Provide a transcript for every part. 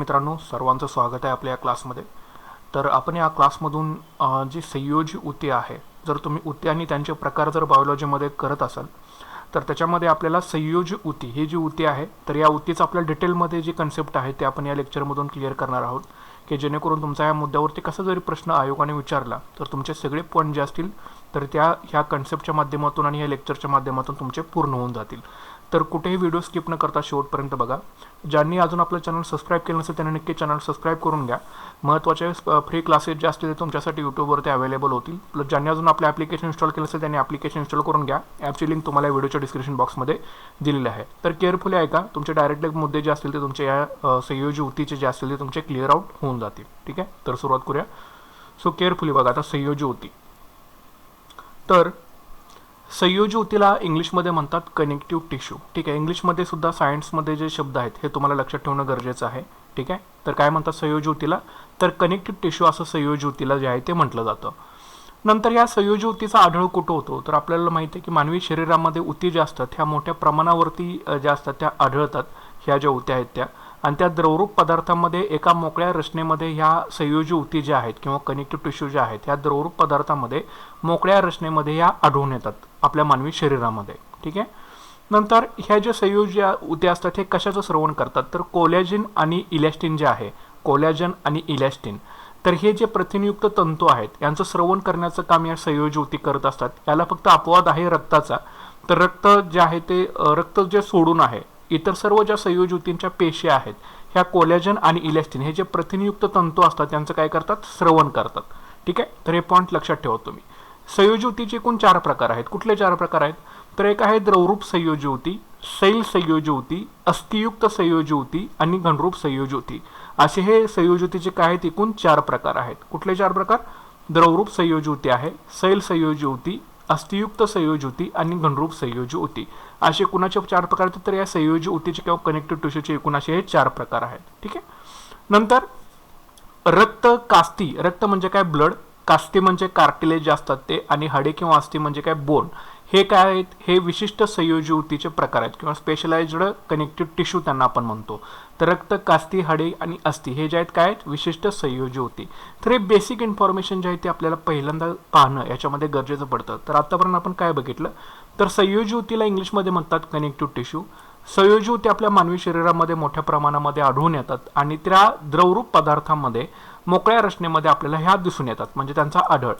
मित्रांनो, सर्वांचं स्वागत आहे आपल्या या क्लासमध्ये. तर आपण या क्लासमधून जी संयोजी ऊती आहे, जर तुम्ही ऊती आणि त्यांचे प्रकार जर बायोलॉजीमध्ये करत असाल तर त्याच्यामध्ये आपल्याला संयोजी ऊती ही जी ऊती आहे, तर या ऊतीचं आपल्या डिटेलमध्ये जी कन्सेप्ट आहे ते आपण या लेक्चरमधून क्लिअर करणार आहोत, की जेणेकरून तुमचा या मुद्द्यावरती कसा जरी प्रश्न आयोगाने विचारला तर तुमचे सगळे पॉईंट जे असतील तर ह्या कन्सेप्टच्या माध्यमातून आणि या लेक्चरच्या माध्यमातून तुमचे पूर्ण होऊन जातील. तर कुठेही व्हिडिओ स्किप न करता शेवटपर्यंत बघा. ज्यांनी अजून आपलं चॅनल सबस्क्राईब केलं नसेल त्यांनी नक्की चॅनल सबस्क्राईब करून घ्या. महत्त्वाचे फ्री क्लासेस जे असतील ते तुमच्यासाठी यूट्यूबवरती अवेलेबल होतील. प्लस ज्यांनी अजून आपलं ॲप्लिकेशन इन्स्टॉल केलं असेल त्यांनी ॲप्लिकेशन इन्स्टॉल करून घ्या. ॲपची लिंक तुम्हाला व्हिडिओच्या डिस्क्रिप्शन बॉक्समध्ये दिलेली आहे. तर केअरफुली ऐका, तुमचे डायरेक्टली मुद्दे जे असतील ते तुमचे या संयोजी ऊतीचे जे असतील ते तुमचे क्लिअर आउट होऊन जातील. ठीक आहे, तर सुरुवात करूया. सो केअरफुली बघा. आता संयोजी ऊती, तर संयोजी ऊतीला इंग्लिशमध्ये म्हणतात कनेक्टिव्ह टिश्यू. ठीक आहे, इंग्लिशमध्ये सुद्धा सायन्समध्ये जे शब्द आहेत हे तुम्हाला लक्षात ठेवणं गरजेचं आहे. ठीक आहे, तर काय म्हणतात संयोजी ऊतीला, तर कनेक्टिव्ह टिश्यू असं संयोजी ऊतीला जे आहे ते म्हटलं जातं. नंतर या संयोजी ऊतीचा आढळ कुठं होतो, तर आपल्याला माहिती आहे की मानवी शरीरामध्ये ऊती ज्या असतात ह्या मोठ्या प्रमाणावरती ज्या असतात त्या आढळतात. ह्या ज्या ऊत्या आहेत त्या, आणि त्या द्रवरूप पदार्थामध्ये एका मोकळ्या रचनेमध्ये ह्या संयोजी ऊती ज्या आहेत किंवा कनेक्टिव्ह टिश्यू ज्या आहेत ह्या द्रवरूप पदार्थामध्ये मोकळ्या रचनेमध्ये ह्या आढळून येतात आपल्या मानवी शरीरामध्ये. ठीक आहे, नंतर ह्या ज्या संयोजी ऊत्या असतात हे कशाचं स्रवण करतात, तर कोलॅजिन आणि इलॅस्टिन जे आहे, कोलॅजन आणि इलॅस्टिन, तर हे जे प्रथिनयुक्त तंतू आहेत यांचं स्रवण करण्याचं काम या संयोजी ऊती करत असतात. याला फक्त अपवाद आहे रक्ताचा. तर रक्त जे आहे ते रक्त जे सोडून आहे इतर सर्व ज्या संयोजी ऊतींच्या पेशी आहेत ह्या कोलॅजन आणि इलॅस्टिन हे जे प्रथिनयुक्त तंतू असतात त्यांचं काय करतात, स्रवण करतात. ठीक आहे, तर हे पॉईंट लक्षात ठेवा तुम्ही. संयोजी ऊतीचे एकूण 4 प्रकार आहेत. कुठले 4 प्रकार आहेत, तर एक आहे द्रवरूप संयोजी ऊती, सैल संयोजी ऊती, अस्थियुक्त संयोजी ऊती आणि घनरूप संयोजी ऊती, असे हे संयोजी ऊतीचे काय आहेत, एकूण 4 प्रकार आहेत. कुठले 4 प्रकार, द्रवरूप संयोजी ऊती आहे, सैल संयोजी ऊती, अस्थियुक्त संयोजी ऊती आणि घनरूप संयोजी ऊती, असे कुणाचे 4 प्रकार आहेत. तर या संयोजी ऊतीचे किंवा कनेक्टिव्ह टिश्यूचे एकूण असे हे 4 प्रकार आहेत. ठीक आहे, नंतर रक्त कास्ती, रक्त म्हणजे काय, ब्लड, कास्ती म्हणजे कार्टिलेज असतात ते, आणि हाडे किंवा अस्थी म्हणजे काय, बोन, हे काय आहेत, हे विशिष्ट संयोजी ऊतीचे प्रकार आहेत किंवा स्पेशलाइज्ड कनेक्टिव्ह टिश्यू त्यांना आपण म्हणतो. तर रक्त, कास्ती, हाडे आणि अस्थी हे जे आहेत काय आहेत, विशिष्ट संयोजी ऊती. तर हे बेसिक इन्फॉर्मेशन जे आहे ते आपल्याला पहिल्यांदा पाहणं याच्यामध्ये गरजेचं पडतं. तर आतापर्यंत आपण काय बघितलं, तर संयोजी ऊतीला इंग्लिशमध्ये म्हणतात कनेक्टिव्ह टिश्यू. संयोजी ऊती आपल्या मानवी शरीरामध्ये मोठ्या प्रमाणामध्ये आढळून येतात आणि त्या द्रवरूप पदार्थांमध्ये मोकळ्या रचनेमध्ये आपल्याला ह्या दिसून येतात, म्हणजे त्यांचा आढळ.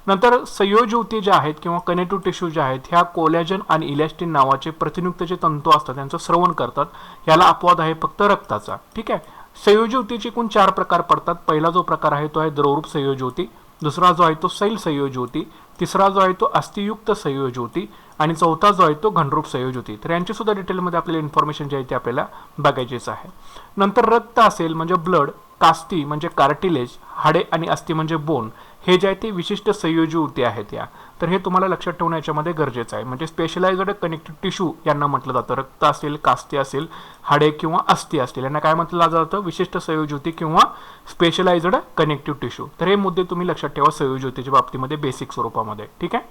नंतर संयोजी ऊती ज्या आहेत किंवा कनेक्टिव्ह टिश्यू ज्या आहेत ह्या कोलॅजन आणि इलॅस्टिन नावाचे प्रथिनयुक्त जे तंतू असतात त्यांचं स्रवण करतात. याला अपवाद आहे फक्त रक्ताचा. ठीक आहे, संयोजी ऊतीचे एकूण 4 प्रकार पडतात. पहिला जो प्रकार आहे तो आहे द्रवरूप संयोजी ऊती, दुसरा जो आहे तो सैल संयोजी ऊती, तिसरा जो आहे तो अस्थियुक्त संयोजी ऊती आणि चौथा जो आहे तो घनरूप संयोजी ऊती. तर यांची सुद्धा डिटेलमध्ये आपल्याला इन्फॉर्मेशन जे आहे ते आपल्याला बघायचीच आहे. नंतर रक्त असेल म्हणजे ब्लड, कास्ती म्हणजे कार्टिलेज, हाडे आणि अस्थी म्हणजे बोन, हे जे आहे ते विशिष्ट संयोजी ऊती आहेत या. तर हे तुम्हाला लक्षात ठेवणं याच्यामध्ये गरजेचं आहे. म्हणजे स्पेशलाइज्ड कनेक्टिव्ह टिश्यू यांना म्हटलं जातं. रक्त असेल, कास्ती असेल, हाडे किंवा अस्थी असतील यांना काय म्हटलं जातं, विशिष्ट संयोजी ऊती किंवा स्पेशलाइज्ड कनेक्टिव्ह टिश्यू. तर हे मुद्दे तुम्ही लक्षात ठेवा संयोजी ऊतीच्या बाबतीमध्ये बेसिक स्वरूपामध्ये. ठीक आहे,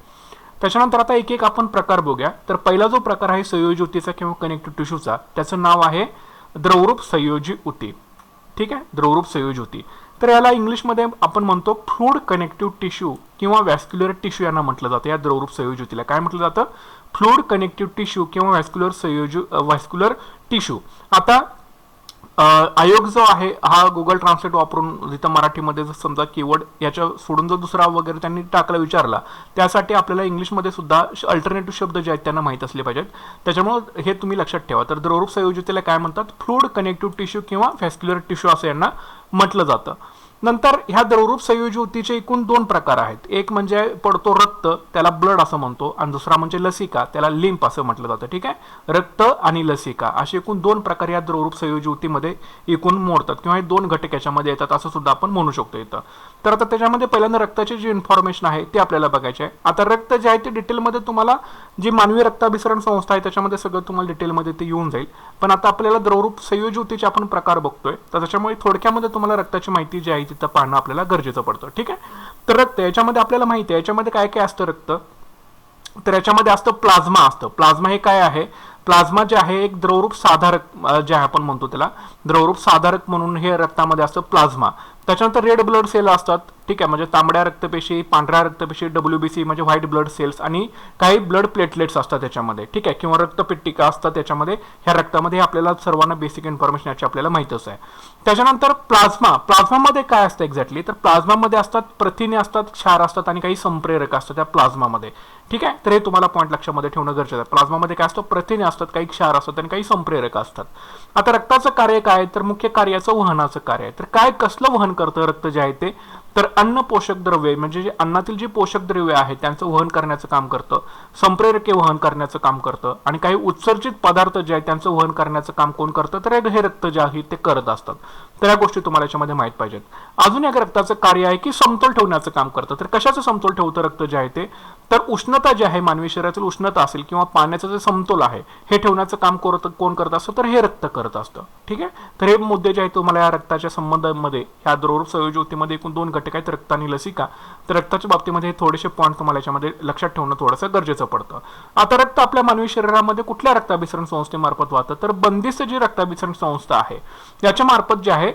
त्याच्यानंतर आता एक एक आपण प्रकार बघूया. तर पहिला जो प्रकार आहे संयोजी ऊतीचा किंवा कनेक्टिव्ह टिश्यूचा त्याचं नाव आहे द्रवरूप संयोजी ऊती. ठीक आहे, द्रवरूप संयोजी ऊती. तर याला इंग्लिशमध्ये आपण म्हणतो फ्लूइड कनेक्टिव्ह टिश्यू किंवा व्हॅस्क्युलर टिश्यू यांना म्हटलं जातं. या द्रवरूप संयोजी ऊतीला काय म्हटलं जातं, फ्लूइड कनेक्टिव्ह टिश्यू किंवा व्हॅस्क्युलर टिश्यू. आता आयोग जो आहे हा गुगल ट्रान्सलेट वापरून जिथं मराठीमध्ये जर समजा कीवर्ड याच्या सोडून जर दुसरा वगैरे त्यांनी टाकला विचारला, त्यासाठी आपल्याला इंग्लिशमध्ये सुद्धा अल्टरनेटिव्ह शब्द जे आहेत त्यांना माहीत असले पाहिजेत. त्याच्यामुळे हे तुम्ही लक्षात ठेवा. तर द्रवरूप संयोजी ऊतीला काय म्हणतात, फ्लूइड कनेक्टिव्ह टिश्यू किंवा व्हॅस्क्युलर टिश्यू असं यांना म्हटलं जातं. नंतर ह्या द्रवरूप संयोजी ऊतीचे एकूण 2 प्रकार आहेत. एक म्हणजे पडतो रक्त, त्याला ब्लड असं म्हणतो, आणि दुसरा म्हणजे लसिका, त्याला लिम्फ असं म्हटलं जातं. ठीक आहे, रक्त आणि लसिका असे एकूण 2 प्रकार या द्रवरूप संयोजी ऊतीमध्ये एकूण मोडतात किंवा हे 2 घटक याच्यामध्ये येतात असं सुद्धा आपण म्हणू शकतो इथं. तर आता त्याच्यामध्ये पहिल्यांदा रक्ताची जी इन्फॉर्मेशन आहे ते आपल्याला बघायचे आहे. आता रक्त जे आहे ते डिटेलमध्ये तुम्हाला जी मानवी रक्ताभिसरण संस्था आहे त्याच्यामध्ये सगळं तुम्हाला डिटेलमध्ये ते येऊन जाईल. पण आता आपल्याला द्रवरूप संयोजी ऊतीचे आपण प्रकार बघतोय, तर त्याच्यामुळे थोडक्यामध्ये तुम्हाला रक्ताची माहिती जी आहे तिथं पाहणं आपल्याला गरजेचं पडतं. ठीक आहे, तर रक्त याच्यामध्ये आपल्याला माहिती आहे याच्यामध्ये काय काय असतं रक्त, तर याच्यामध्ये असतं प्लाझ्मा असतं. प्लाझ्मा हे काय आहे, प्लाझ्मा जे आहे एक द्रवरूप साधारक जे आपण म्हणतो त्याला द्रवरूप साधारक म्हणून हे रक्तामध्ये असतं प्लाझ्मा. त्याच्यानंतर रेड ब्लड सेल असतात, ठीक आहे, म्हणजे तांबड्या रक्तपेशी, पांढऱ्या रक्तपेशी, WBC म्हणजे व्हाईट ब्लड सेल्स, आणि काही ब्लड प्लेटलेट्स असतात त्याच्यामध्ये, ठीक आहे, किंवा रक्तपिट्टिका असतात त्याच्यामध्ये. ह्या रक्तामध्ये आपल्याला सर्वांना बेसिक इन्फॉर्मेशन याची आपल्याला माहितच आहे. त्याच्यानंतर प्लाझ्मामध्ये काय असतं एक्झॅक्टली, तर प्लाझ्मामध्ये असतात प्रथिने असतात, क्षार असतात आणि काही संप्रेरक असतात त्या प्लाझ्मामध्ये, ठीक आहे. तर हे तुम्हाला पॉईंट लक्षामध्ये ठेवणं गरजेचं आहे. प्लाझ्मामध्ये काय असतं, प्रथिने असतात, काही क्षार असतात आणि काही संप्रेरक असतात. आता रक्ताचं कार्य काय, तर मुख्य कार्याचं वहनाचं कार्य आहे. तर काय कसलं वहन करतं रक्त जे आहे ते, तर अन्न पोषक द्रव्ये म्हणजे जे अन्नातील जी पोषक द्रव्ये आहेत त्यांचं वहन करण्याचं काम करतं, संप्रेरके वहन करण्याचं काम करतं, आणि काही उत्सर्जित पदार्थ जे आहेत त्यांचं वहन करण्याचं काम कोण करतं, तर हे रक्त जे आहे ते करत असतात. तर या गोष्टी तुम्हाला याच्यामध्ये माहित पाहिजेत. अजून एक रक्ताचं कार्य आहे की समतोल ठेवण्याचं काम करतं. तर कशाचं समतोल ठेवतं रक्त जे आहे ते, तर उष्णता जी आहे मानवी शरीरातील उष्णता असेल किंवा पाण्याचं जे समतोल आहे हे ठेवण्याचं काम कोण करत असतं, तर हे रक्त करत असतं, ठीक आहे. तर हे मुद्दे जे आहेत तुम्हाला या रक्ताच्या संबंधामध्ये ह्या द्रवरूप संयोजी एकूण 2 घटक आहेत, रक्त आणि लसिका. तर रक्ताच्या बाबतीमध्ये थोडेसे पॉईंट तुम्हाला याच्यामध्ये लक्षात ठेवणं थोडंसं गरजेचं पडतं. आता रक्त आपल्या मानवी शरीरामध्ये कुठल्या रक्ताभिसरण संस्थेमार्फत वाहतं, तर बंदिस्त जी रक्ताभिसरण संस्था आहे याच्या मार्फत जे आहे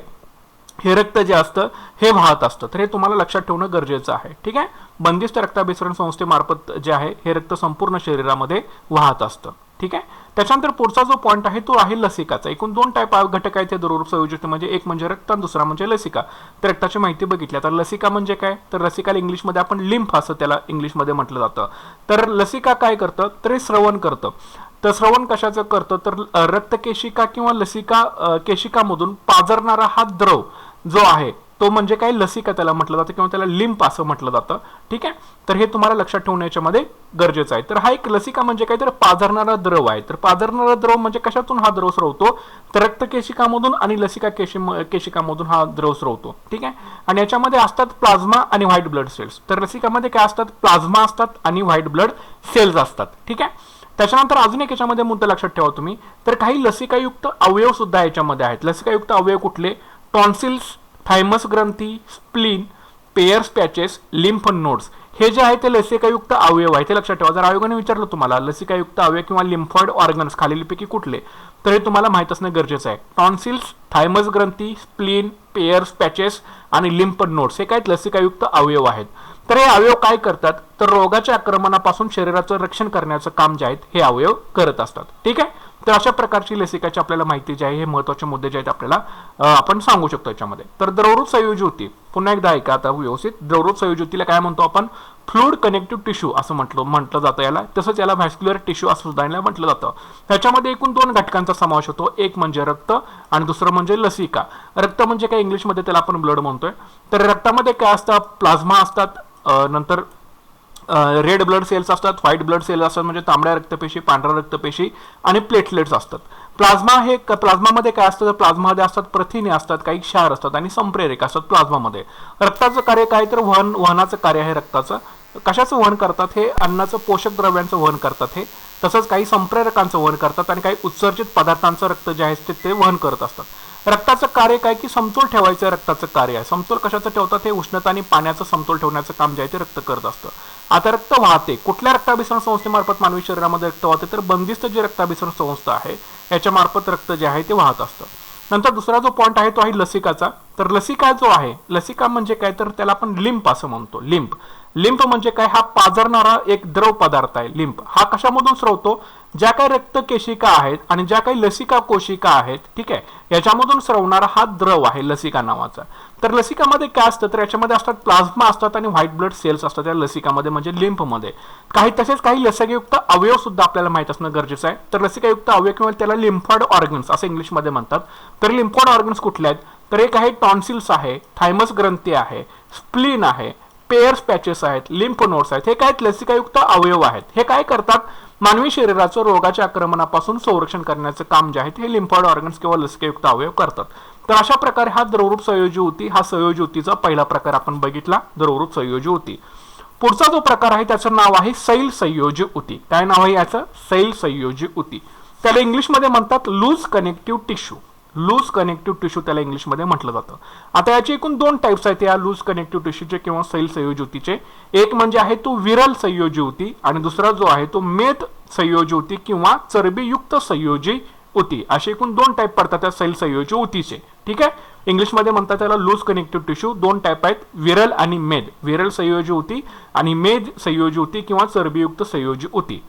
हे रक्त जे असतं हे वाहत असतं. तर हे तुम्हाला लक्षात ठेवणं गरजेचं आहे, ठीक आहे. बंदिस्त रक्ताभिसरण संस्थेमार्फत जे आहे हे रक्त संपूर्ण शरीरामध्ये वाहत असतं, ठीक आहे. त्याच्यानंतर पुढचा जो पॉईंट आहे तो आहे लसिकाचा. एकूण 2 टाईप घटक आहेत द्रवरूप संयोजक, म्हणजे एक म्हणजे रक्त आणि दुसरा म्हणजे लसिका. तर रक्ताची माहिती बघितली. तर लसिका म्हणजे काय, तर लसिकाला इंग्लिशमध्ये आपण लिम्फ असं त्याला इंग्लिशमध्ये म्हटलं जातं. तर लसिका काय करतं, तर हे स्रवण करतं. तर स्रवण कशाचं करतं, तर रक्तकेशिका किंवा लसिका केशिकामधून पाझरणारा हा द्रव जो आहे तो म्हणजे काय, लसिका त्याला म्हटलं जातं किंवा त्याला लिम्फ असं म्हटलं जातं, ठीक आहे. तर हे तुम्हाला लक्षात ठेवणं याच्यामध्ये गरजेचं आहे. तर हा एक लसिका म्हणजे काय, तर पाझरणारा द्रव आहे. तर पाझरणारा द्रव म्हणजे कशातून हा द्रव स्रवतो, तर रक्तकेशिकामधून आणि लसिका केशिकामधून हा द्रव स्रवतो, ठीक आहे. आणि याच्यामध्ये असतात प्लाझ्मा आणि व्हाईट ब्लड सेल्स. तर लसिकामध्ये काय असतात, प्लाझ्मा असतात आणि व्हाईट ब्लड सेल्स असतात, ठीक आहे. त्याच्यानंतर अजून एक याच्यामध्ये मुद्दा लक्षात ठेवा तुम्ही, तर काही लसिकायुक्त अवयव सुद्धा याच्यामध्ये आहेत. लसिकायुक्त अवयव कुठले, टॉन्सिल्स, थायमस ग्रंथी, spleen, Peyer's patches, lymph nodes, हे जे आहे ते लसिकायुक्त अवयव आहे. ते लक्षात ठेवा. जर आयोगाने विचारलं तुम्हाला लसिकायुक्त अवयव किंवा लिम्फॉइड ऑर्गन्स खालीलपैकी कुठले, तर हे तुम्हाला माहित असणं गरजेचं आहे. टॉन्सिल्स, थायमस ग्रंथी, स्प्लीन, पेयर्स पॅचेस आणि लिम्फ नोड्स हे काय लसिकायुक्त अवयव आहेत. तर हे अवयव काय करतात, तर रोगाच्या आक्रमणापासून शरीराचं रक्षण करण्याचं काम जे आहेत हे अवयव करत असतात, ठीक आहे. तर अशा प्रकारची लसिकाची आपल्याला माहिती जी आहे हे महत्त्वाचे मुद्दे जे आहेत आपल्याला आपण सांगू शकतो याच्यामध्ये. तर द्रवरूप संयोजी होती, पुन्हा एकदा ऐका आता व्यवस्थित. द्रवरूप संयोजी होतीला काय म्हणतो आपण, फ्लुइड कनेक्टिव्ह टिश्यू असं म्हटलं जातं याला. तसंच याला व्हॅस्क्युलर टिश्यू असं सुद्धा याला म्हटलं जातं. त्याच्यामध्ये एकूण 2 घटकांचा समावेश होतो, एक म्हणजे रक्त आणि दुसरं म्हणजे लसिका. रक्त म्हणजे काय, इंग्लिशमध्ये त्याला आपण ब्लड म्हणतोय. तर रक्तामध्ये काय असतं, प्लाझ्मा असतात, नंतर रेड ब्लड सेल्स असतात, व्हाईट ब्लड सेल्स असतात म्हणजे तांबड्या रक्तपेशी, पांढऱ्या रक्तपेशी आणि प्लेटलेट्स असतात. प्लाझ्मामध्ये काय असतं, तर प्लाझ्मामध्ये असतात प्रथिने असतात, काही क्षार असतात आणि संप्रेरक असतात प्लाझ्मामध्ये. रक्ताचं कार्य काय, तर वहनाचं कार्य आहे रक्ताचं. कशाचं वहन करतात, हे अन्नाचं पोषक द्रव्यांचं वहन करतात हे, तसंच काही संप्रेरकांचं वहन करतात आणि काही उत्सर्जित पदार्थांचं रक्त जे आहे ते वहन करत असतात. रक्ताचं कार्य काय, की समतोल ठेवायचं रक्ताचं कार्य आहे. समतोल कशाचं ठेवतात, हे उष्णता आणि पाण्याचं समतोल ठेवण्याचं काम जे आहे ते रक्त करत असतं. आता रक्त वाहते कुठल्या रक्ताभिसरण संस्थेमार्फत मानवी शरीरामध्ये रक्त वाहते, तर बंदिस्त जी रक्ताभिसरण संस्था आहे याच्या मार्फत रक्त जे आहे ते वाहत असतं. नंतर दुसरा जो पॉईंट आहे तो आहे लसिकाचा. तर लसिका जो आहे, लसिका म्हणजे काय, तर त्याला आपण लिम्फ असं म्हणतो. लिम्फ म्हणजे काय, हा पाझरणारा एक द्रव पदार्थ आहे. लिम्फ हा कशामधून स्रवतो, ज्या काही रक्तकेशिका आहेत आणि ज्या काही लसिका कोशिका आहेत, ठीक आहे, याच्यामधून स्रवणारा हा द्रव आहे लसिका नावाचा. तर लसिकामध्ये काय असतं, तर याच्यामध्ये असतात प्लाझ्मा असतात आणि व्हाईट ब्लड सेल्स असतात या लसिकामध्ये म्हणजे लिम्फमध्ये. तसेच काही लसिकायुक्त अवयव सुद्धा आपल्याला माहित असणं गरजेचं आहे. तर लसिकायुक्त अवयव किंवा त्याला लिम्फॉइड ऑर्गन्स असं इंग्लिशमध्ये म्हणतात. तर लिम्फॉइड ऑर्गन्स कुठले आहेत, तर एक आहे टॉन्सिल्स आहे, थायमस ग्रंथी आहे, स्प्लीन आहे, पेयर्स पॅचेस आहेत, लिम्फ नोड्स आहेत. हे काय लसिकायुक्त अवयव आहेत. हे काय करतात, मानवी शरीराचं रोगाच्या आक्रमणापासून संरक्षण करण्याचं काम जे आहे हे लिम्फॉइड ऑर्गन्स किंवा लसिकायुक्त अवयव करतात. तर अशा प्रकारे हा द्रवरूप संयोजी होती, हा संयोजी होतीचा पहिला प्रकार आपण बघितला, द्रवरूप संयोजी होती. पुढचा जो प्रकार आहे त्याचं नाव आहे सैल संयोजी होती. काय नाव आहे याचं, सैल संयोजी होती. त्याला इंग्लिशमध्ये म्हणतात loose connective tissue. Loose connective tissue त्याला इंग्लिशमध्ये म्हटलं जातं. आता याचे एकूण दोन टाइप्स आहेत या लूज कनेक्टिव्ह टिश्यूचे किंवा सैल संयोजी ऊतीचे. एक म्हणजे आहे तो विरल संयोजी ऊती आणि दुसरा जो आहे तो मेद संयोजी ऊती किंवा चरबीयुक्त संयोजी ऊती. असे एकूण दोन टाइप पडतात त्या सैल संयोजी ऊतीचे. ठीक आहे, इंग्लिशमध्ये म्हणतात त्याला लूज कनेक्टिव्ह टिश्यू. दोन टाइप आहेत, विरल आणि मेद. विरल संयोजी ऊती आणि मेद संयोजी ऊती किंवा चरबीयुक्त संयोजी ऊती.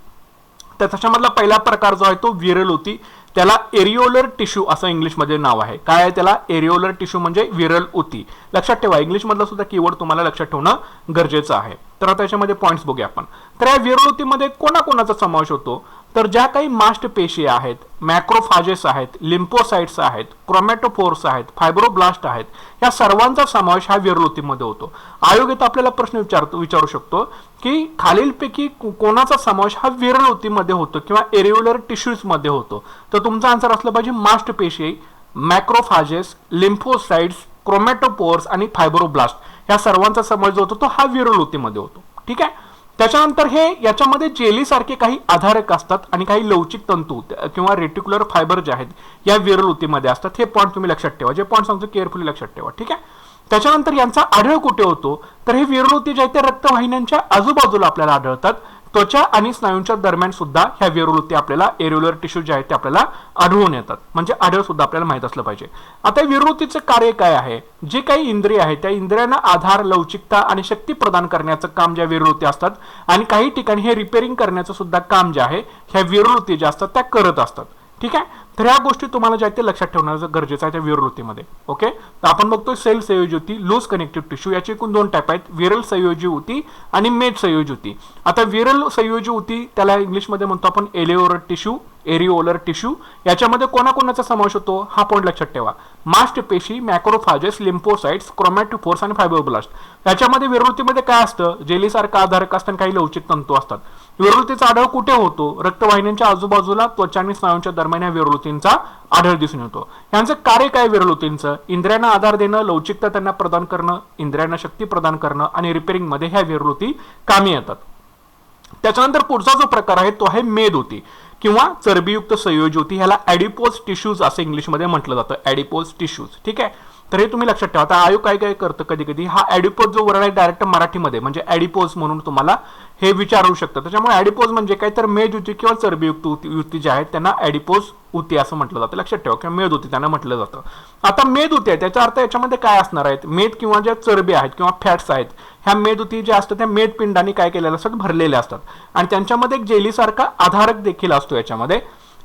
तर त्याच्यामधला पहिला प्रकार जो आहे तो विरल ऊती, त्याला एरिओलर टिश्यू असं इंग्लिशमध्ये नाव आहे. काय आहे त्याला? एरिओलर टिश्यू म्हणजे विरल ऊती. लक्षात ठेवा, इंग्लिश मधला सुद्धा कीवर्ड तुम्हाला लक्षात ठेवणं गरजेचं आहे. तर आता याच्यामध्ये पॉइंट्स बघूया आपण. तर या विरल ऊतीमध्ये कोणाकोणाचा समावेश होतो? तर ज्या काही मास्टपेशी आहेत, मॅक्रोफाजेस आहेत, लिम्फोसाइट्स आहेत, क्रोमॅटोफोर्स आहेत, फायब्रोब्लास्ट आहेत, या सर्वांचा समावेश हा विरल ऊतीमध्ये होतो. आयोग इथं आपल्याला प्रश्न विचारू शकतो की खालीलपैकी कोणाचा समावेश हा विरल ऊतीमध्ये होतो किंवा एरिओलर टिश्यूज मध्ये होतो? तर तुमचा आन्सर असला पाहिजे मास्टपेशी, मॅक्रोफाजेस, लिम्फोसाइट्स, क्रोमॅटोपोर्स आणि फायब्रोब्लास्ट या सर्वांचा समावेश जो होतो तो हा विरल ऊतीमध्ये होतो. ठीक आहे, त्याच्यानंतर हे याच्यामध्ये जेली सारखे काही आधारक असतात आणि काही लवचिक तंतू किंवा रेटिक्युलर फायबर जे आहेत या विरल ऊतीमध्ये असतात. हे पॉईंट तुम्ही लक्षात ठेवा, जे पॉईंट सांगतो केअरफुली लक्षात ठेवा. ठीक आहे, त्याच्यानंतर यांचा आढळ कुठे होतो? तर हे विरल ऊती जे आहेत ते रक्तवाहिन्यांच्या आजूबाजूला आपल्याला आढळतात. त्वचा आणि स्नायूंच्या दरम्यान सुद्धा ह्या विरल ऊती आपल्याला एरिओलर टिश्यू जे आहेत ते आपल्याला आढळून येतात. म्हणजे आढळ सुद्धा आपल्याला माहित असलं पाहिजे. आता विरल ऊतीचे कार्य काय आहे? जे काही इंद्रिय आहेत त्या इंद्रियांना आधार, लवचिकता आणि शक्ती प्रदान करण्याचं काम ज्या विरल ऊती असतात आणि काही ठिकाणी हे रिपेअरिंग करण्याचं सुद्धा काम जे आहे ह्या विरल ऊती ज्या असतात त्या करत असतात. ठीक आहे, तर ह्या गोष्टी तुम्हाला ज्या ते लक्षात ठेवणं गरजेचं आहे त्या विरल ऊतीमध्ये. ओके, तर आपण बघतोय सेल संयोजी ऊती, लूज कनेक्टिव्ह टिश्यू. याचे एकूण दोन टाइप आहेत, विरल संयोजी ऊती आणि मेद संयोजी ऊती. आता विरल संयोजी ऊती त्याला इंग्लिशमध्ये म्हणतो आपण एरिओलर टिश्यू. एरिओलर टिश्यू याच्यामध्ये कोणाकोणाचा समावेश होतो हा पॉईंट लक्षात ठेवा. मास्टपेशी, मॅक्रोफाजेस, लिम्फोसाइट्स, क्रोमॅटोफोर्स आणि फायब्रोब्लास्ट. याच्यामध्ये विरल ऊतीमध्ये काय असतं? जेलीसारखा आधारक असतात, काही लवचिक तंतू असतात. विरल ऊतीचा आढळ कुठे होतो? रक्तवाहिन्यांच्या आजूबाजूला, त्वचा आणि स्नायूंच्या दरम्यान या विरल ऊतींचा आढळ दिसून येतो. यांचं कार्य काय विरल ऊतींचं? इंद्रियांना आधार देणं, लवचिकता त्यांना प्रदान करणं, इंद्रियांना शक्ती प्रदान करणं आणि रिपेअरिंग मध्ये ह्या विरल ऊती कामी येतात. त्याच्यानंतर पुढचा जो प्रकार आहे तो आहे मेद ऊती किंवा चरबीयुक्त संयोजी ऊती. ह्याला ॲडिपोज टिश्यूज असं इंग्लिशमध्ये म्हटलं जातं, ॲडिपोज टिश्यूज. ठीक आहे, तर हे तुम्ही लक्षात ठेवा. आता आयोग काय काय करतं कधी कधी हा ॲडिपोज जो वर्ड आहे डायरेक्ट मराठीमध्ये म्हणजे ॲडिपोज म्हणून तुम्हाला हे विचारू शकतं. त्याच्यामुळे ॲडिपोज म्हणजे काय तर मेद ऊती किंवा चरबीयुक्त ऊती जे आहेत त्यांना ॲडिपोज ऊती असं म्हटलं जातं. लक्षात ठेवा, किंवा मेद ऊती त्यांना म्हटलं जातं. आता मेद ऊती आहे त्याचा अर्थ याच्यामध्ये काय असणार आहेत? मेद किंवा ज्या चरबी आहेत किंवा फॅट्स आहेत ह्या मेद ऊती ज्या असतात त्या मेदपिंडाने काय केलेल्या असतात? भरलेल्या असतात आणि त्यांच्यामध्ये एक जेलीसारखा आधारक देखील असतो याच्यामध्ये.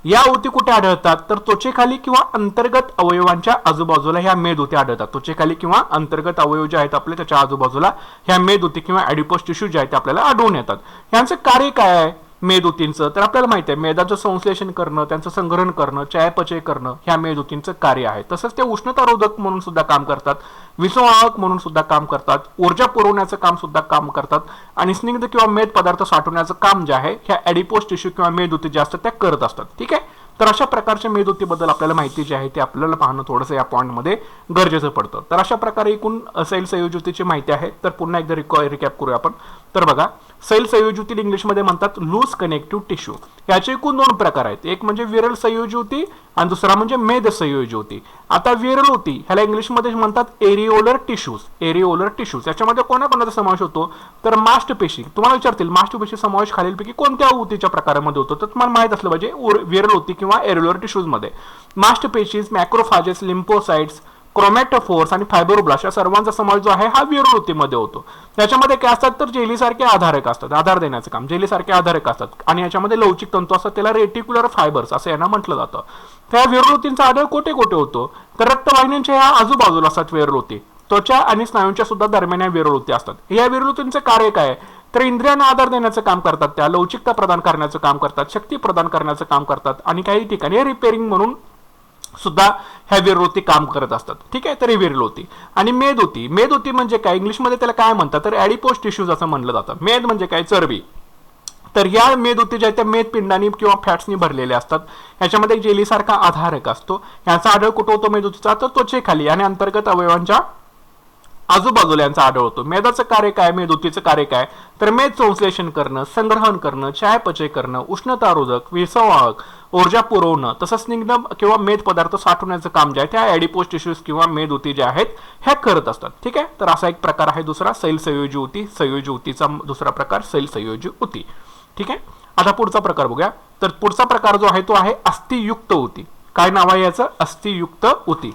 या ऊती कुठे आढळतात? तर त्वचेखाली किंवा अंतर्गत अवयवांच्या आजूबाजूला ह्या मेद ऊती आढळतात. त्वचेखाली किंवा अंतर्गत अवयव जे आहेत आपले त्याच्या आजूबाजूला ह्या मेद ऊती किंवा ॲडिपोज टिश्यू जे आहेत ते आपल्याला आढळून येतात. यांचं कार्य काय आहे मेद ऊतींचं? तर आपल्याला माहिती आहे मेदाचं संश्लेषण करणं, त्यांचं संग्रहण करणं, चयापचय करणं ह्या मेद ऊतींचं कार्य आहे. तसंच ते उष्णतारोधक म्हणून सुद्धा काम करतात, विषवाहक म्हणून सुद्धा काम करतात, ऊर्जा पुरवण्याचं काम सुद्धा काम करतात आणि स्निग्ध किंवा मेद पदार्थ साठवण्याचं काम जे आहे ह्या ॲडिपोज टिश्यू किंवा मेद ऊती जे असतात त्या करत असतात. ठीक आहे, तर अशा प्रकारच्या मेद ऊतीबद्दल आपल्याला माहिती जी आहे ती आपल्याला पाहणं थोडंसं या पॉईंटमध्ये गरजेचं पडतं. तर अशा प्रकारे एकूण सैल संयोजी ऊतीची माहिती आहे. तर पुन्हा एकदा रिकॅप करूया आपण. तर बघा, सैल संयोजी ऊती इंग्लिशमध्ये म्हणतात लूज कनेक्टिव्ह टिश्यू. याचे एकूण दोन प्रकार आहेत, एक म्हणजे विरल संयोजी ऊती आणि दुसरा म्हणजे मेद संयोजी ऊती. आता विरल ऊती ह्याला इंग्लिशमध्ये म्हणतात एरिओलर टिश्यूज. एरिओलर टिश्यूज याच्यामध्ये कोणाकोणाचा समावेश होतो? तर मास्टपेशी. तुम्हाला विचारतील मास्टपेशी समावेश खालीलपैकी कोणत्या ऊतीच्या प्रकारामध्ये होतो? तर तुम्हाला माहित असलं पाहिजे विरल ऊती किंवा एरिओलर टिश्यूज मध्ये मास्टपेशीज, मॅक्रोफाजेस, लिम्फोसाइट्स, क्रोमॅटोफोर्स आणि फायब्रोब्लास्ट या सर्वांचा समावेश जो आहे हा विरल ऊतीमध्ये होतो. त्याच्यामध्ये काय असतात तर जेलीसारखे आधारक असतात, आधार देण्याचं काम, जेलीसारखे आधारक असतात आणि याच्यामध्ये लवचिक तंतू असतात, त्याला रेटिक्युलर फायबर्स असं यांना म्हटलं जातं. त्या विरल ऊतींचा आढळ कुठे कुठे होतो? तर रक्तवाहिन्यांच्या ह्या आजूबाजूला असतात विरल ऊती. त्वचा आणि स्नायूंच्या सुद्धा दरम्यान या विरल ऊती असतात. या विरल ऊतींचं कार्य काय आहे? तर इंद्रियांना आधार देण्याचं काम करतात, त्या लवचिकता प्रदान करण्याचं काम करतात, शक्ती प्रदान करण्याचं काम करतात आणि काही ठिकाणी रिपेअरिंग म्हणून सुद्धा ह्या विरल ऊती काम करत असतात. ठीक आहे, तर ही विरल ऊती. आणि मेद ऊती. मेद ऊती म्हणजे काय? इंग्लिशमध्ये त्याला काय म्हणतात तर ॲडिपोज टिश्यूज असं म्हणलं जातं. मेद म्हणजे काय? चरबी. तर या मेद ऊती ज्या त्या मेदपिंडांनी किंवा फॅट्सनी भरलेल्या असतात. याच्यामध्ये एक जेलीसारखा आधारक असतो. याचा आढळ कुठं होतो मेद ऊतीचा? तर त्वचेखाली आणि अंतर्गत अवयवांच्या आजूबाजूला यांचा आढळतो. मेदाचं कार्य काय, मेदऊतीचं कार्य काय, तर मेद संश्लेषण करणं, संग्रहण करणं, चयापचय करणं, उष्णतारोधक, विषवाहक, ऊर्जा पुरवणं, तसंच स्निग्ध किंवा मेद पदार्थ साठवण्याचं काम जे आहे त्या ॲडिपोज टिश्यूज किंवा मेदऊती ज्या आहेत ह्या करत असतात. ठीक आहे, तर असा एक प्रकार आहे दुसरा सैल संयोजी ऊती. संयोजी ऊतीचा दुसरा प्रकार सैल संयोजी ऊती. ठीक आहे, आता पुढचा प्रकार बघूया. तर पुढचा प्रकार जो आहे तो आहे अस्थियुक्त ऊती. काय नाव आहे याचं, अस्थियुक्त ऊती.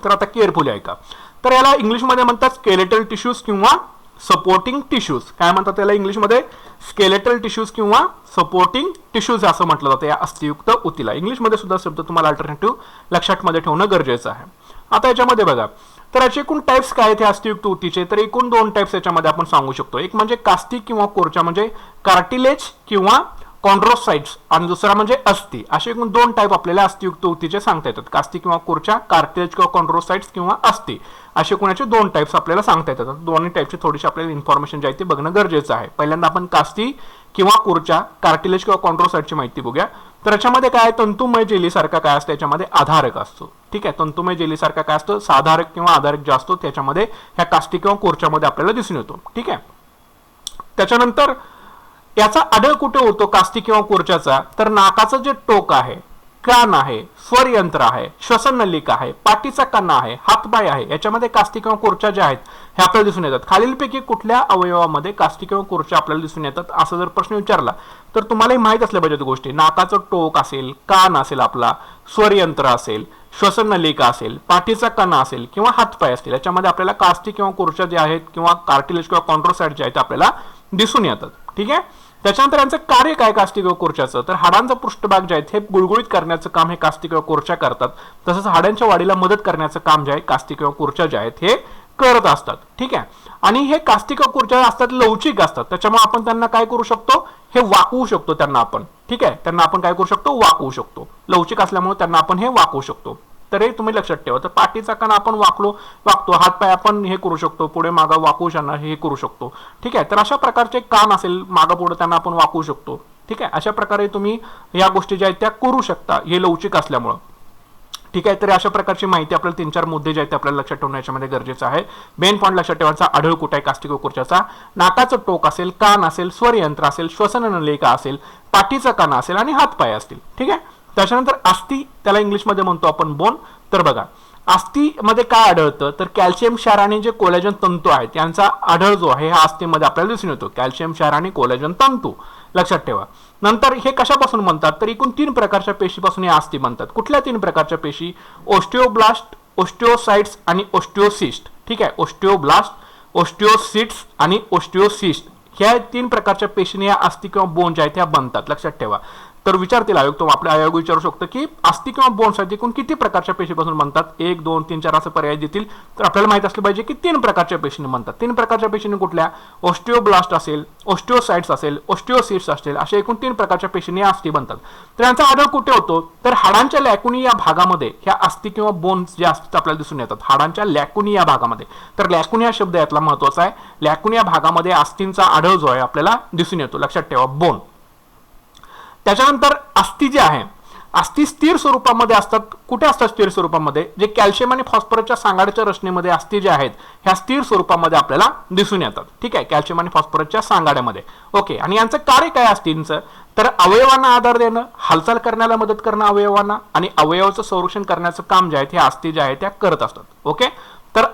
तर आता केअरफुली ऐका. तर याला इंग्लिशमध्ये म्हणतात स्केलेटल टिश्यूज किंवा सपोर्टिंग टिश्यूज. काय म्हणतात त्याला इंग्लिशमध्ये, स्केलेटल टिश्यूज किंवा सपोर्टिंग टिश्यूज असं म्हटलं जातं या अस्थियुक्त ऊतीला. इंग्लिशमध्ये सुद्धा शब्द तुम्हाला अल्टरनेटिव्ह लक्षात मध्ये ठेवणं गरजेचं आहे. आता याच्यामध्ये बघा, तर याचे एकूण टाइप्स काय आहेत या अस्थियुक्त ऊतीचे, तर एकूण 2 टाइप्स याच्यामध्ये आपण सांगू शकतो. एक म्हणजे कास्टिक किंवा कोरचा म्हणजे कार्टिलेज किंवा कॉन्ड्रोसाइट्स, आणि दुसरा म्हणजे अस्थि. असे एकूण 2 टाइप आपल्याला अस्थियुक्त ऊतीचे सांगता येतात. कास्टिक किंवा कोरचा, कार्टिलेज किंवा कॉन्ड्रोसाइट्स किंवा अस्थि, असे कोणाचे 2 टाइप्स आपल्याला सांगता येतात. दोन्ही टाइपची थोडीशी आपल्याला इन्फॉर्मेशन जी आहे ती बघणं गरजेचं आहे. पहिल्यांदा आपण कास्टिक किंवा कोरचा, कार्टिलेज किंवा कॉन्ड्रोसाइटची माहिती बघूया. तर याच्यामध्ये काय, तंतुमय जेलीसारखा काय असतं, याच्यामध्ये आधारक असतो. ठीक आहे, तंतुमय जेलीसारखा काय असतो, साधारक किंवा आधारक जे असतो त्याच्यामध्ये ह्या कास्टिक किंवा कोरच्यामध्ये आपल्याला दिसून येतो. ठीक आहे, त्याच्यानंतर याचा आढळ कुठे होतो कास्टिक किंवा कोरच्याचा, तर नाकाचं जे टोक आहे, कान आहे, स्वर यंत्र आहे, श्वसन नलिका आहे, पाठीचा कणा आहे, हातपाय आहे, याच्यामध्ये कास्टिक किंवा कोरच्या ज्या आहेत हे आपल्याला दिसून येतात. खालीलपैकी कुठल्या अवयवामध्ये कास्टिक किंवा कोरच्या आपल्याला दिसून येतात असं जर प्रश्न विचारला तर तुम्हालाही माहित असल्या पाहिजेत गोष्टी. नाकाचं टोक असेल, कान असेल आपला, स्वर यंत्र असेल, श्वसन नलिका असेल, पाठीचा कणा असेल किंवा हातपाय असतील, याच्यामध्ये आपल्याला कास्टिक किंवा कोरच्या जे आहेत किंवा कार्टिलेज किंवा कॉन्ड्रोसाइट जे आहेत आपल्याला दिसून येतात. ठीक आहे, त्याच्यानंतर यांचं कार्य काय कास्टिक किंवा कोरच्याचं, तर हाडांचा पृष्ठभाग जे आहेत हे गुळगुळीत करण्याचं काम हे कास्टिक किंवा कोरच्या करतात. तसंच हाडांच्या वाढीला मदत करण्याचं काम जे आहे कास्टिक किंवा कोरच्या जे आहेत हे करत असतात. ठीक आहे, आणि हे कास्टिक किंवा कोरच्या असतात लवचिक असतात, त्याच्यामुळे आपण त्यांना काय करू शकतो, हे वाकवू शकतो त्यांना आपण. ठीक आहे, त्यांना आपण काय करू शकतो, वाकवू शकतो. लवचिक असल्यामुळे त्यांना आपण हे वाकवू शकतो. तर हे तुम्ही लक्षात ठेवा. तर पाठीचा कणा आपण वाकतो, हातपाय आपण हे करू शकतो, पुढे मागं वाकवू शकणार हे करू शकतो. ठीक आहे, तर अशा प्रकारचे कान असेल मागं पुढे त्यांना आपण वाकवू शकतो. ठीक आहे, अशा प्रकारे तुम्ही या गोष्टी ज्या आहेत त्या करू शकता हे लवचिक असल्यामुळं. ठीक आहे, तर अशा प्रकारची माहिती आपल्याला 3-4 मुद्दे जे आहेत ते आपल्याला लक्षात ठेवणं याच्यामध्ये गरजेचं आहे. मेन पॉईंट लक्षात ठेवायचा, आढळ कुठे आहे कास्टिक कोरच्याचा, नाकाचं टोक असेल, कान असेल, स्वर यंत्र असेल, श्वसन नलिका असेल, पाठीचा कणा असेल आणि हातपाय असतील. ठीक आहे, त्याच्यानंतर अस्थि, त्याला इंग्लिशमध्ये म्हणतो आपण बोन. तर बघा, अस्थिमध्ये काय आढळतं, तर कॅल्शियम क्षार आणि जे कोलॅजन तंतू आहेत यांचा आढळ जो आहे हा अस्थिमध्ये आपल्याला दिसून येतो. कॅल्शियम क्षार आणि कोलॅजन तंतू लक्षात ठेवा. नंतर हे कशापासून म्हणतात, तर एकूण 3 प्रकारच्या पेशीपासून हे अस्थि बनतात. कुठल्या 3 प्रकारच्या पेशी, ओस्टिओब्लास्ट, ओस्टिओसाइट्स आणि ओस्टिओसिस्ट. ठीक आहे, ओस्टिओब्लास्ट, ओस्टिओसिट्स आणि ओस्टिओसिस्ट ह्या 3 प्रकारच्या पेशीने या अस्थि किंवा बोन ज्या आहेत त्या बनतात. लक्षात ठेवा. तर विचारतील आयोग, तो आपल्या आयोग विचारू शकतो की अस्थि किंवा बोन्स आहेत एकूण किती प्रकारच्या पेशीपासून बनतात, 1, 2, 3, 4 असं पर्याय देतील. तर आपल्याला माहित असलं पाहिजे की 3 प्रकारच्या पेशीने बनतात. 3 प्रकारच्या पेशीने कुठल्या, ओस्टिओब्लास्ट असेल, ओस्टिओसाइट्स असेल, ओस्टिओसिट्स असेल, अशा एकूण 3 प्रकारच्या पेशीने अस्थि बनतात. तर यांचा आढळ कुठे होतो, तर हाडांच्या लॅकुनी या भागामध्ये ह्या अस्थि किंवा बोन्स जे असतात आपल्याला दिसून येतात. हाडांच्या लॅकुनी या भागामध्ये, तर लॅकुनी हा शब्द यातला महत्वाचा आहे. लॅकुनी या भागामध्ये अस्थींचा आढळ जो आहे आपल्याला दिसून येतो. लक्षात ठेवा, बोन. त्याच्यानंतर अस्थि जे आहे, अस्थि स्थिर स्वरूपामध्ये असतात. कुठे असतात स्थिर स्वरूपामध्ये, जे कॅल्शियम आणि फॉस्फरसच्या सांगाड्याच्या रचनेमध्ये अस्थि जे आहेत ह्या स्थिर स्वरूपामध्ये आपल्याला दिसून येतात. ठीक आहे, कॅल्शियम आणि फॉस्फरसच्या सांगाड्यामध्ये. ओके, आणि यांचं कार्य काय अस्थींचं, तर अवयवांना आधार देणं, हालचाल करण्याला मदत करणं अवयवांना, आणि अवयवाचं संरक्षण करण्याचं काम जे आहे हे अस्थि ज्या आहेत त्या करत असतात. ओके, तर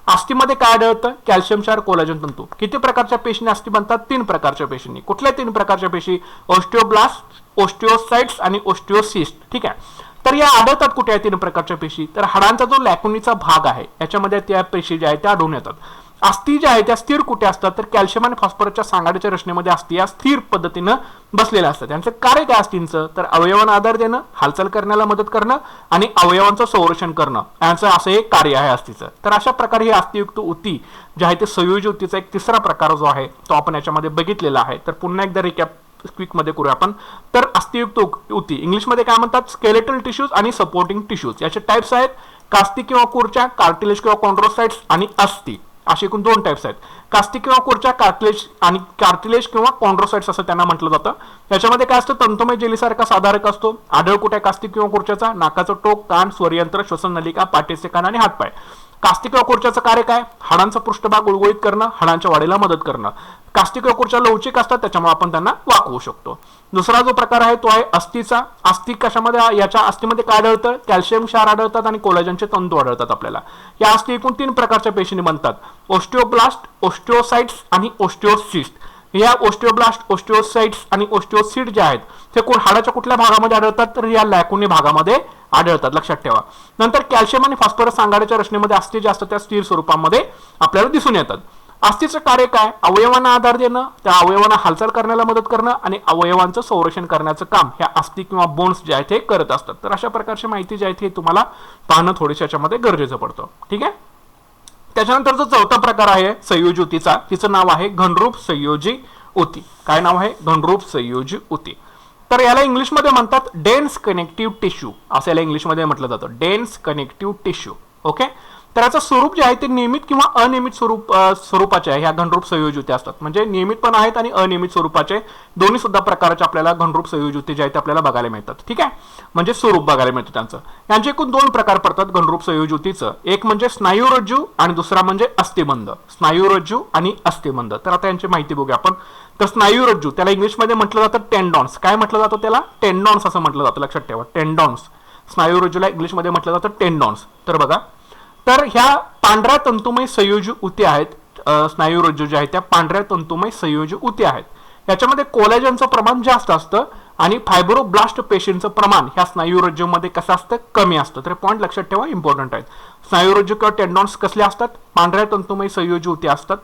अस्थिमध्ये काय आढळतं, कॅल्शियम क्षार, कोलॅजन तंतू. किती प्रकारच्या पेशीने अस्थि बनतात, 3 प्रकारच्या पेशींनी. कुठल्या 3 प्रकारच्या पेशी, ओस्टिओब्लास्ट, ओस्टिओसाइट्स आणि ओस्टिओसिस्ट. ठीक आहे, तर या आढळतात कुठे आहे 3 प्रकारच्या पेशी, तर हाडांचा जो लॅकुनीचा भाग आहे याच्यामध्ये त्या पेशी ज्या आहेत त्या आढळून येतात. अस्थि ज्या आहेत त्या स्थिर कुठे असतात, तर कॅल्शियम आणि फॉस्फरसच्या सांगाड्याच्या रचनेमध्ये अस्थि या स्थिर पद्धतीनं बसलेल्या असतात. त्यांचं कार्य काय अस्थींचं, तर अवयवांना आधार देणं, हालचाल करण्याला मदत करणं आणि अवयवांचं संरक्षण करणं, यांचं असं एक कार्य आहे अस्थीचं. तर अशा प्रकारे ही अस्थियुक्त ऊती जे आहे ते संयोजी ऊतीचा एक 3रा प्रकार जो आहे तो आपण याच्यामध्ये बघितलेला आहे. तर पुन्हा एकदा रिकॅप क्विक मध्ये करूया आपण. तर अस्थियुक्त ऊती इंग्लिशमध्ये काय म्हणतात, स्केलेटल टिश्यूज आणि सपोर्टिंग टिश्यूज. याचे टाइप्स आहेत कास्टिक किंवा कोरच्या, कार्टिलेज किंवा कॉन्ड्रोसाइट्स आणि अस्थि. असे एकूण 2 टाइप्स आहेत. कास्टिक किंवा कोरच्या, कार्टिलेज किंवा कॉन्ड्रोसाइट्स असं त्यांना म्हटलं जातं. याच्यामध्ये काय असतं, तंतुमय जेलीसारखा साधारक असतो. आढळ कुठे कास्टिक किंवा कोरच्याचा, नाकाचं टोक, कान, स्वरयंत्र, श्वसन नलिका, पाठीचे कान आणि हातपाय. कास्टिक खुर्च्याचं कार्य काय? हाडांचा पृष्ठभाग गुळगुळीत करणं, हाडांच्या वाढीला मदत करणं. कास्टिक खुर्च्या लवचिक असतात, त्याच्यामुळे आपण त्यांना वाकवू शकतो. दुसरा जो प्रकार आहे तो आहे अस्थिचा. अस्थि कशामध्ये? याच्या अस्थिमध्ये काय आढळतं? कॅल्शियम क्षार आढळतात आणि कोलॅजनचे तंतू आढळतात आपल्याला. या अस्थि एकूण 3 प्रकारच्या पेशींनी बनतात: ओस्टिओब्लास्ट, ओस्टिओसाइट्स आणि ओस्टिओसिस्ट. या ओस्टिओब्लास्ट, ओस्टिओसाइट्स आणि ओस्टिओसिट जे आहेत ते हाडाच्या कुठल्या भागामध्ये आढळतात? तर या लॅकुनी भागामध्ये आढळतात, लक्षात ठेवा. नंतर कॅल्शियम आणि फॉस्फरस सांगाड्याच्या रचनेमध्ये अस्थि जे असतात त्या स्थिर स्वरूपामध्ये आपल्याला दिसून येतात. अस्थिचं कार्य काय? अवयवांना आधार देणं, त्या अवयवांना हालचाल करण्याला मदत करणं आणि अवयवांचं संरक्षण करण्याचं काम ह्या अस्थि किंवा बोन्स जे आहेत हे करत असतात. तर अशा प्रकारची माहिती जी आहे हे तुम्हाला पाहणं थोडीशी याच्यामध्ये गरजेचं पडतं. ठीक आहे. त्याच्यानंतर जो चौथा प्रकार आहे संयोजी ऊतीचा, तिचं नाव आहे घनरूप संयोजी ऊती. काय नाव आहे? घनरूप संयोजी ऊती. तर याला इंग्लिशमध्ये म्हणतात डेन्स कनेक्टिव्ह टिश्यू, असं याला इंग्लिशमध्ये म्हटलं जातं, डेन्स कनेक्टिव्ह टिश्यू. ओके. तर याचं स्वरूप जे आहे ते नियमित किंवा अनियमित स्वरूपाचे आहे. ह्या घनरूप संयोजी ऊती असतात, म्हणजे नियमित पण आहेत आणि अनियमित स्वरूपाचे दोन्ही सुद्धा प्रकारचे आपल्याला घनरूप संयोजी ऊती जे आहेत ते आपल्याला बघायला मिळतात. ठीक आहे. म्हणजे स्वरूप बघायला मिळतं त्यांचं. यांचे एकूण 2 प्रकार पडतात घनरूप संयोजी ऊतीचं. एक म्हणजे स्नायुरज्जू आणि दुसरा म्हणजे अस्थिबंध. स्नायुरज्जू आणि अस्थिबंध. तर आता यांची माहिती बघूया आपण. तर स्नायुरज्जू त्याला इंग्लिशमध्ये म्हटलं जातं टेंडॉन्स. काय म्हटलं जातं त्याला? टेंडॉन्स असं म्हटलं जातं, लक्षात ठेवा. टेंडॉन्स. स्नायुरज्जूला इंग्लिशमध्ये म्हटलं जातं टेंडॉन्स. तर बघा, तर ह्या पांढऱ्या तंतुमय संयोजी ऊती आहेत. स्नायुरज्जू ज्या आहेत त्या पांढऱ्या तंतुमय संयोजी ऊती आहेत. याच्यामध्ये कोलॅजनचं प्रमाण जास्त असतं आणि फायब्रोब्लास्ट पेशींचं प्रमाण ह्या स्नायुरज्जूमध्ये कसं असतं? कमी असतं. तर पॉईंट लक्षात ठेवा, इम्पॉर्टंट आहेत. स्नायुरज्जू किंवा टेंडॉन्स कसले असतात? पांढऱ्या तंतुमय संयोजी ऊती असतात.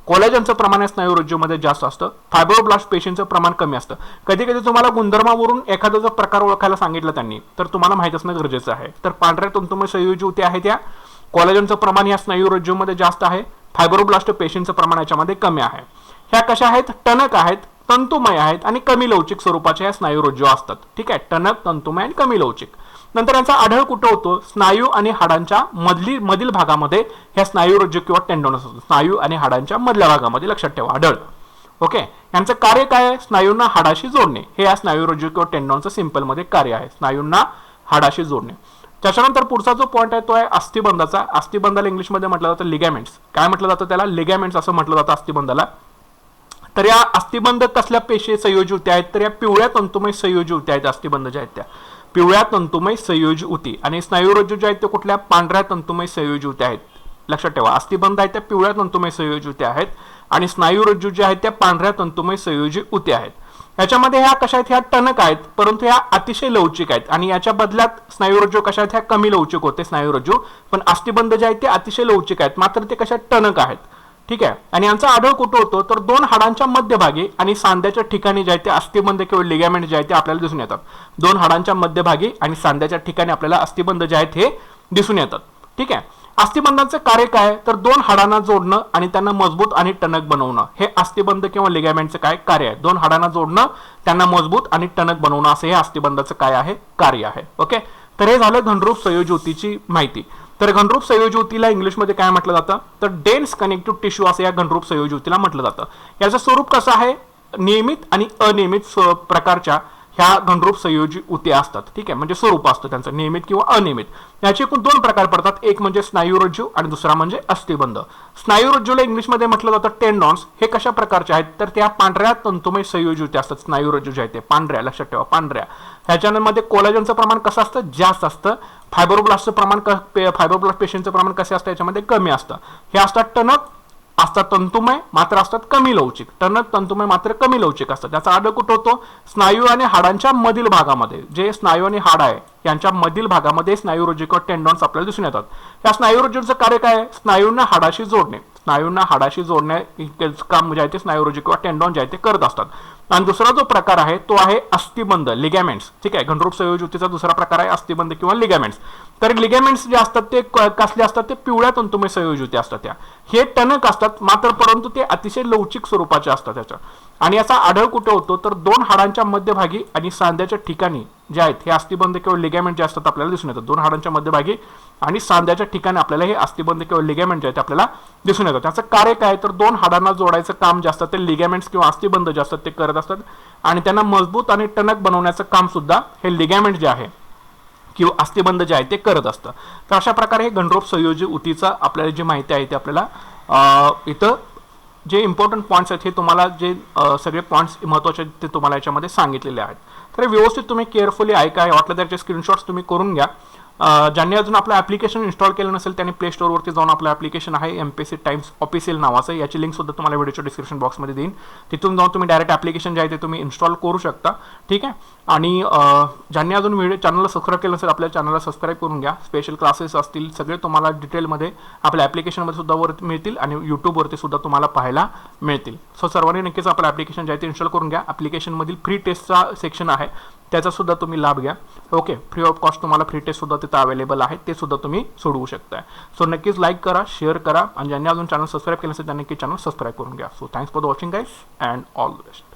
कोलॅजनचं प्रमाण स्नायुरज्जूमध्ये जास्त असतं. फायब्रोब्लास्ट पेशींचं प्रमाण कमी असतं. कधी कधी तुम्हाला गुणधर्मावरून एखादा प्रकार ओळखायला सांगितलं त्यांनी, तर तुम्हाला माहित असणं गरजेचं आहे. तर पांढऱ्या तंतुमय संयोजी ऊती आहेत त्या, कोलॅजनचं प्रमाण या स्नायुरज्जूमध्ये जास्त आहे, फायब्रोब्लास्ट पेशींचं प्रमाण याच्यामध्ये कमी आहे. ह्या कशा आहेत? टणक आहेत, तंतुमय आहेत आणि कमी लवचिक स्वरूपाच्या या स्नायुरज्जू असतात. ठीक आहे. टणक, तंतुमय आणि कमी लवचिक. नंतर यांचा आढळ कुठं होतो? स्नायू आणि हाडांच्या मधील भागामध्ये ह्या स्नायुरज्जू किंवा टेंडॉन्स असतो. स्नायू आणि हाडांच्या मधल्या भागामध्ये, लक्षात ठेवा, आढळ. ओके. यांचं कार्य काय आहे? स्नायूंना हाडाशी जोडणे. हे या स्नायुरज्जू किंवा टेंडॉनचं सिंपलमध्ये कार्य आहे, स्नायूंना हाडाशी जोडणे. त्याच्यानंतर पुढचा जो पॉईंट आहे तो आहे अस्थिबंधाचा. अस्थिबंधाला इंग्लिशमध्ये म्हटलं जातं लिगॅमेंट्स. काय म्हटलं जातं त्याला? लिगॅमेंट्स असं म्हटलं जातं अस्थिबंधाला. तर या अस्थिबंध कसल्या पेशी संयोजी ऊती आहेत? तर या पिवळ्या तंतुमय संयोजी ऊती आहेत. अस्थिबंध ज्या आहेत त्या पिवळ्या तंतुमय संयोजी ऊती आणि स्नायुरज्जू ज्या आहेत ते कुठल्या? पांढऱ्या तंतुमय संयोजी ऊती आहेत. लक्षात ठेवा, अस्थिबंध आहेत त्या पिवळ्या तंतुमय संयोजी ऊती आहेत आणि स्नायुरज्जू ज्या आहेत त्या पांढऱ्या तंतुमय संयोजी ऊती आहेत. याच्यामध्ये ह्या कशा आहेत? ह्या टणक आहेत, परंतु ह्या अतिशय लवचिक आहेत आणि याच्या बदल्यात स्नायुरज्जू कशा आहेत? ह्या कमी लवचिक होते स्नायुरज्जू, पण अस्थिबंध जे आहेत ते अतिशय लवचिक आहेत, मात्र ते कशा टणक आहेत. ठीक आहे. आणि यांचा आढळ कुठं होतो? तर 2 हाडांच्या मध्यभागी आणि सांध्याच्या ठिकाणी जे आहे ते अस्थिबंध किंवा लिगॅमेंट जे आहे ते आपल्याला दिसून येतात. 2 हाडांच्या मध्यभागी आणि सांध्याच्या ठिकाणी आपल्याला अस्थिबंध जे आहेत हे दिसून येतात. ठीक आहे. अस्थिबंधाचं कार्य काय? तर 2 हाडांना जोडणं आणि त्यांना मजबूत आणि टणक बनवणं, हे अस्थिबंध किंवा लिगॅमेंटचं काय कार्य आहे? 2 हाडांना जोडणं, त्यांना मजबूत आणि टणक बनवणं, असं हे अस्थिबंधाचं काय आहे? कार्य आहे. ओके. तर हे झालं घनरूप संयोजी ऊतीची माहिती. तर घनरूप संयोजी ऊतीला इंग्लिशमध्ये काय म्हटलं जातं? तर डेन्स कनेक्टिव्ह टिश्यू असं या घनरूप संयोजी ऊतीला म्हटलं जातं. याचं स्वरूप कसं आहे? नियमित आणि अनियमित प्रकारच्या ह्या घनरूप संयोजी ऊती असतात. ठीक आहे. म्हणजे स्वरूप असतं त्यांचं नियमित किंवा अनियमित. याचे एकूण 2 प्रकार पडतात. एक म्हणजे स्नायुरज्जू आणि दुसरा म्हणजे अस्थिबंध. स्नायुरज्जूला इंग्लिशमध्ये म्हटलं जातं टेंडॉन्स. हे कशा प्रकारचे आहेत? तर त्या पांढऱ्या तंतुमय संयोजी ऊती असतात. स्नायुरज्जू जे आहेत ते पांढऱ्या, लक्षात ठेवा, पांढऱ्या. ह्याच्यामध्ये कोलॅजनचं प्रमाण कसं असतं? जास्त असतं. फायब्रोब्लास्टचं प्रमाण, फायब्रोब्लास्ट पेशींचं प्रमाण कसे असतं? याच्यामध्ये कमी असतं. हे असतात टणक, असतात तंतुमय, मात्र असतात कमी लवचिक. टणक, तंतुमय मात्र कमी लवचिक असतात. त्याचा आढळ कुठं होतो? स्नायू आणि हाडांच्या मधील भागामध्ये. जे स्नायू आणि हाड आहे यांच्या मधील भागामध्ये स्नायुरज्जू किंवा टेंडॉन्स आपल्याला दिसून येतात. या स्नायुरज्जूचं कार्य काय आहे? स्नायूंना हाडाशी जोडणे. स्नायूंना हाडाशी जोडणे काम जे आहे ते स्नायुरज्जू किंवा टेंडॉन जे आहे ते करत असतात. आणि दुसरा जो प्रकार आहे तो आहे अस्थिबंध, लिगॅमेंट्स. ठीक आहे. घनरूप संयोजी ऊतीचा दुसरा प्रकार आहे अस्थिबंध किंवा लिगॅमेंट्स. तर लिगॅमेंट्स जे असतात ते कसले असतात? ते पिवळ्या तंतुमय संयोजी ऊती असतात. त्या हे टणक असतात, मात्र परंतु ते अतिशय लवचिक स्वरूपाचे असतात त्याच्या. आणि याचा आढळ कुठे होतो? तर 2 हाडांच्या मध्यभागी आणि सांध्याच्या ठिकाणी जे आहेत हे अस्थिबंध किंवा लिगॅमेंट जे असतात आपल्याला दिसून येतात. 2 हाडांच्या मध्यभागी आणि सांध्याच्या ठिकाणी आपल्याला हे अस्थिबंध किंवा लिगॅमेंट जे आहेत आपल्याला दिसून येतात. त्याचं कार्य काय? तर 2 हाडांना जोडायचं काम जे असतं ते लिगॅमेंट्स किंवा अस्थिबंध जे असतात ते करत असतात आणि त्यांना मजबूत आणि टणक बनवण्याचं काम सुद्धा हे लिगॅमेंट जे आहे किंवा अस्थिबंध जे आहे ते करत असतं. तर अशा प्रकारे हे गणरोप संयोजी ऊतीचा आपल्याला जी माहिती आहे ते आपल्याला इथं जे इम्पॉर्टंट पॉईंट्स आहेत हे तुम्हाला जे सगळे पॉईंट्स महत्त्वाचे आहेत ते तुम्हाला याच्यामध्ये सांगितलेले आहेत. तर व्यवस्थित तुम्ही केअरफुली ऐका, वाटलं त्याचे स्क्रीनशॉट्स तुम्ही करून घ्या. ज्यांनी अजून आपलं ॲप्लिकेशन इन्स्टॉल केलं नसेल त्यांनी प्ले स्टोअरवरती जाऊन आपलं ॲप्लिकेशन आहे MPSC टाइम्स ऑफिशियल नावाचं, याची लिंक सुद्धा तुम्हाला व्हिडिओच्या डिस्क्रिप्शन बॉक्समध्ये देईन. तिथून जाऊन तुम्ही डायरेक्ट ॲप्लिकेशन जे आहे ते तुम्ही इन्स्टॉल करू शकता. ठीक आहे. आणि ज्यांनी अजून चॅनलला सबस्क्राईब केलं नसेल आपल्या चॅनलला सबस्क्राईब करून घ्या. स्पेशल क्लासेस असतील सगळे तुम्हाला डिटेलमध्ये आपल्या ॲप्लिकेशनमध्ये सुद्धा वरती मिळतील आणि यूट्यूबवरती सुद्धा तुम्हाला पाहायला मिळतील. सो सर्वांनी नक्कीच आपलं ॲप्लिकेशन जे आहे ते इन्स्टॉल करून घ्या. ॲप्लिकेशनमधील फ्री टेस्टचा सेक्शन आहे त्याचा सुद्धा तुम्ही लाभ घ्या. ओके, फ्री ऑफ कॉस्ट तुम्हाला फ्री टेस्ट सुद्धा तिथं अवेलेबल आहे, ते सुद्धा तुम्ही सोडवू शकताय. सो नक्कीच लाईक करा, शेअर करा आणि ज्यांनी अजून चॅनल सबस्क्राईब केलं असेल त्यांनी नक्की चॅनल सबस्क्राईब करून घ्या. So thanks for the watching guys and all the best.